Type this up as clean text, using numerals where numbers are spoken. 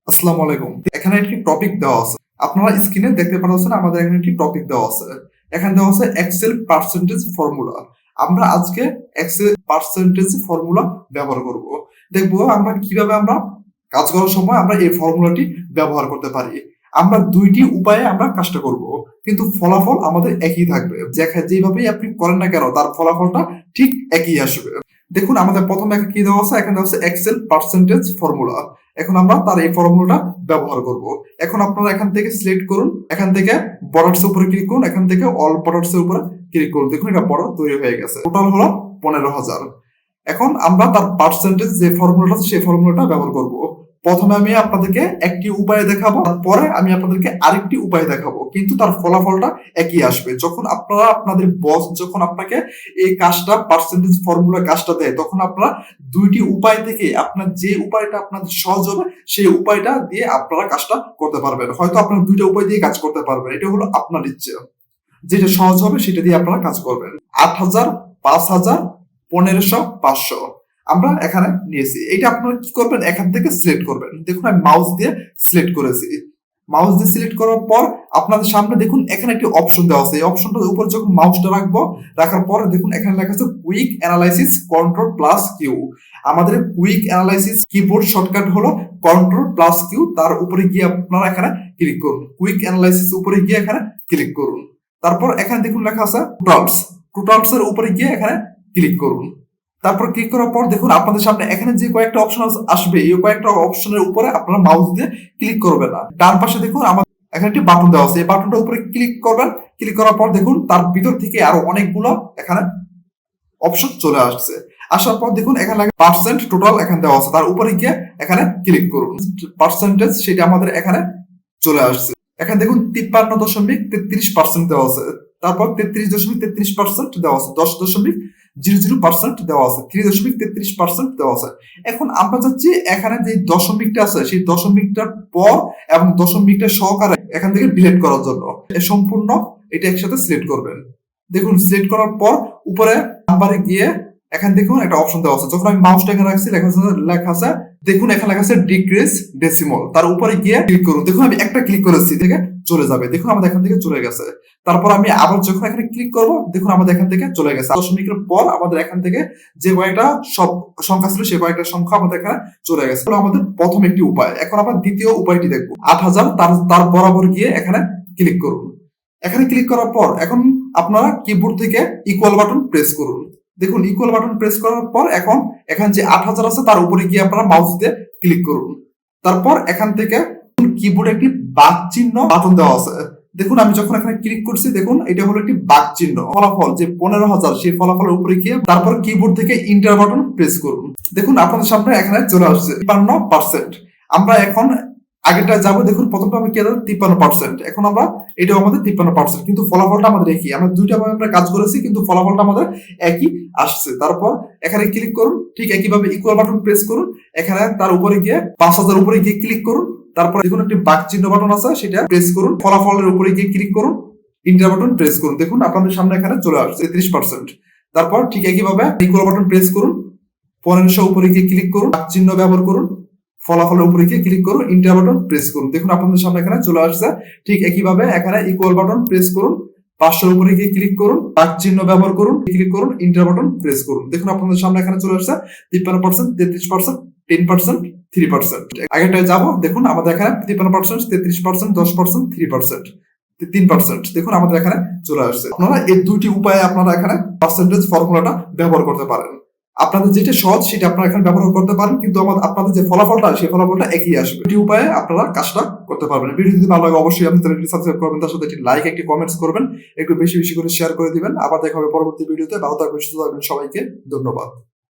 আসসালামু আলাইকুম। এখানে একটি টপিক দেওয়া আছে। আপনারা স্ক্রিনে দেখতে পাচ্ছেন আমাদের এখানে একটি টপিক দেওয়া আছে। এখানে দেওয়া আছে এক্সেল পার্সেন্টেজ ফর্মুলা। আমরা আজকে এক্সেল পার্সেন্টেজ ফর্মুলা ব্যবহার করব। দেখব আমরা কিভাবে কাজ করার সময় আমরা এই ফর্মুলাটি ব্যবহার করতে পারি। আমরা দুইটি উপায়ে আমরা কাজটা করব, কিন্তু ফলাফল আমাদের একই থাকবে। যেভাবেই আপনি করেন না কেন তার ফলাফলটা ঠিক একই আসবে। দেখুন আমাদের প্রথমে কি দেওয়া আছে, এখানে দেওয়া আছে এক্সেল পার্সেন্টেজ ফর্মুলা। এখন আমরা তার এই ফর্মুলাটা ব্যবহার করব। এখন আপনারা এখান থেকে সিলেক্ট করুন, এখান থেকে বর্ডারস উপরে ক্লিক করুন, এখান থেকে অল বর্ডারস এর উপরে ক্লিক করুন। দেখুন এটা বর্ডার তৈরি হয়ে গেছে। টোটাল হলো 15,000। এখন আমরা তার পার্সেন্টেজ যে ফর্মুলাটা আছে সেই ফর্মুলাটা ব্যবহার করব। প্রথমে আমি আপনাদেরকে একটি উপায় দেখাবো, তারপরে আমি আপনাদেরকে আরেকটি উপায় দেখাবো, কিন্তু তার ফলাফলটা একই আসবে। যখন আপনারা আপনাদের বস যখন আপনাকে এই কাজটা পার্সেন্টেজ ফর্মুলা কাজটা দেয়, তখন আপনারা দুইটি উপায় থেকে আপনার যে উপায়টা আপনাদের সহজ হবে সেই উপায়টা দিয়ে আপনারা কাজটা করতে পারবেন। হয়তো আপনারা দুইটা উপায় দিয়ে কাজ করতে পারবেন, এটা হলো আপনার ইচ্ছে। যেটা সহজ হবে সেটা দিয়ে আপনারা কাজ করবেন। 8,000, 5,000, 1500, 500 আমরা এখানে নিয়েছি। এটা আপনারা কি করবেন, এখান থেকে সিলেক্ট করবেন। দেখুন আমি মাউস দিয়ে সিলেক্ট করেছি। মাউস দিয়ে সিলেক্ট করার পর আপনাদের সামনে দেখুন এখানে একটি অপশন দেওয়া আছে। এই অপশনটার উপর যখন মাউসটা রাখবো, রাখার পর দেখুন এখানে লেখা আছে quick analysis control plus Q. আমাদের কুইক অ্যানালাইসিস কিবোর্ড শর্টকাট হলো কন্ট্রোল প্লাস কিউ। তার উপরে গিয়ে আপনারা এখানে ক্লিক করুন। কুইক অ্যানালাইসিস উপরে গিয়ে এখানে ক্লিক করুন। তারপর এখানে দেখুন লেখা আছে টোটালস এর উপরে গিয়ে এখানে ক্লিক করুন। তারপর ক্লিক করার পর দেখুন আপনাদের সামনে এখানে যে কয়েকটা অপশন আসবে, এই কয়েকটা অপশনের উপরে আপনারা মাউস দিয়ে ক্লিক করবেন না। ডান পাশে দেখুন আমাদের এখানে একটি বাটন দেওয়া আছে। এই বাটনটার উপরে ক্লিক করবেন। ক্লিক করার পর দেখুন তার ভিতর থেকে আরো অনেকগুলো এখানে অপশন চলে আসছে। আসার পর দেখুন এখানে লাগে পার্সেন্ট টোটাল এখানে দেওয়া আছে। তার উপরে গিয়ে এখানে ক্লিক করুন। পার্সেন্টেজ সেটা আমাদের এখানে চলে আসছে। এখানে দেখুন 53.33% দেওয়া আছে। তারপর 33.33% দেওয়া আছে। 10.00% দেওয়া আছে। 3.33% দেওয়া আছে। এখন আমরা চাচ্ছি এখানে যে দশমিকটা আছে সেই দশমিকটার পর এবং দশমিকটা সহকারে এখান থেকে ডিলিট করার জন্য সম্পূর্ণ এটা একসাথে সিলেক্ট করবেন। দেখুন সিলেক্ট করার পর উপরে নাম্বারে গিয়ে এখানে দেখুন একটা অপশন দেওয়া আছে। যখন আমি মাউসটা এখানে রাখছি লেখা আছে দেখুন এখানে লেখা আছে ডিক্রিজ ডেসিমাল। তার উপরে গিয়ে ক্লিক করুন। দেখুন আমি একটা ক্লিক করেছি, থেকে চলে যাবে। দেখুন আমাদের এখান থেকে চলে গেছে। তারপর আমি আবার যখন এখানে ক্লিক করব দেখুন আমাদের এখান থেকে চলে গেছে। দশমিকের পর আমাদের এখান থেকে যে কয়েকটা সব সংখ্যা ছিল সেই কয়েকটা সংখ্যা আমাদের এখানে চলে গেছে। আমাদের প্রথম একটি উপায়। এখন আমরা দ্বিতীয় উপায়টি দেখবো। 8,000 তার বরাবর গিয়ে এখানে ক্লিক করুন। এখানে ক্লিক করার পর এখন আপনারা কিবোর্ড থেকে ইকুয়াল বাটন প্রেস করুন। দেখুন ইকুয়াল বাটন প্রেস করার পর এখন এখানে যে 8,000 আছে তার উপরে গিয়ে আপনারা মাউস দিয়ে ক্লিক করুন। তারপর এখান থেকে কিবোর্ডে একটি বাঘ চিহ্ন বাটন দেওয়া আছে। দেখুন আমি যখন এখানে ক্লিক করছি দেখুন এটা হলো একটি বাঘ চিহ্ন। ফলাফল যে 15,000 সেই ফলাফলের উপরে গিয়ে তারপর কিবোর্ড থেকে ইন্টার বাটন প্রেস করুন। দেখুন আপনাদের সামনে এখানে চলে আসছে 53%। আমরা এখন আগেরটা যাবো। দেখুন প্রথমটা আমরা কি 53%। এখন আমরা এটাও আমাদের 53%, কিন্তু ফলাফলটা আমাদের একই। আমরা দুইটা ভাবে আমরা কাজ করেছি কিন্তু ফলাফলটা আমাদের একই আসছে। তারপর এখানে ক্লিক করুন। ঠিক একইভাবে ইকুয়াল বাটন প্রেস করুন। এখানে তার উপরে গিয়ে 5,000 উপরে গিয়ে ক্লিক করুন। তারপর দেখুন একটি বাঘ চিহ্ন বাটন আছে, সেটা প্রেস করুন। ফলাফলের উপরে গিয়ে ক্লিক করুন, ইন্টার বাটন প্রেস করুন। দেখুন আপনাদের সামনে এখানে চলে আসছে 33%। তারপর ঠিক একইভাবে ইকুয়াল বাটন প্রেস করুন। 1500 উপরে গিয়ে ক্লিক করুন, বাঘ চিহ্ন ব্যবহার করুন, ফলাফলের উপরে গিয়ে ক্লিক করুন, ইন্টার বাটন প্রেস করুন। দেখুন আপনাদের সামনে এখানে চলে আসছে। ঠিক একইভাবে এখানে ইকুয়াল বাটন প্রেস করুন, 500 উপরে গিয়ে ক্লিক করুন, বাঘ চিহ্ন ব্যবহার করুন, ক্লিক করুন, ইন্টার বাটন প্রেস করুন। দেখুন আপনাদের সামনে এখানে চলে আসছে 53%, 33%, 10%, 3%। আগেরটায় যাবো। দেখুন আমাদের এখানে 53%, 33%, 10%, 3%, 3%। দেখুন আমাদের এখানে চলে আসছে। আপনারা এই দুইটি উপায়ে আপনারা এখানে পার্সেন্টেজ ফর্মুলাটা ব্যবহার করতে পারেন। আপনাদের যেটা সহজ সেটা আপনারা এখানে ব্যবহার করতে পারেন, কিন্তু আপনাদের যে ফলাফলটা সেই ফলাফলটা একই আসবে। এই উপায়ে আপনারা কাজটা করতে পারবেন। ভিডিও যদি ভালো লাগে অবশ্যই আপনি চ্যানেলটি সাবস্ক্রাইব করবেন, তার সাথে একটি লাইক, একটি কমেন্টস করবেন, একটু বেশি বেশি করে শেয়ার করে দিবেন। আবার দেখা হবে পরবর্তী ভিডিওতে। ভালো থাকবেন, সুস্থ থাকবেন। সবাইকে ধন্যবাদ।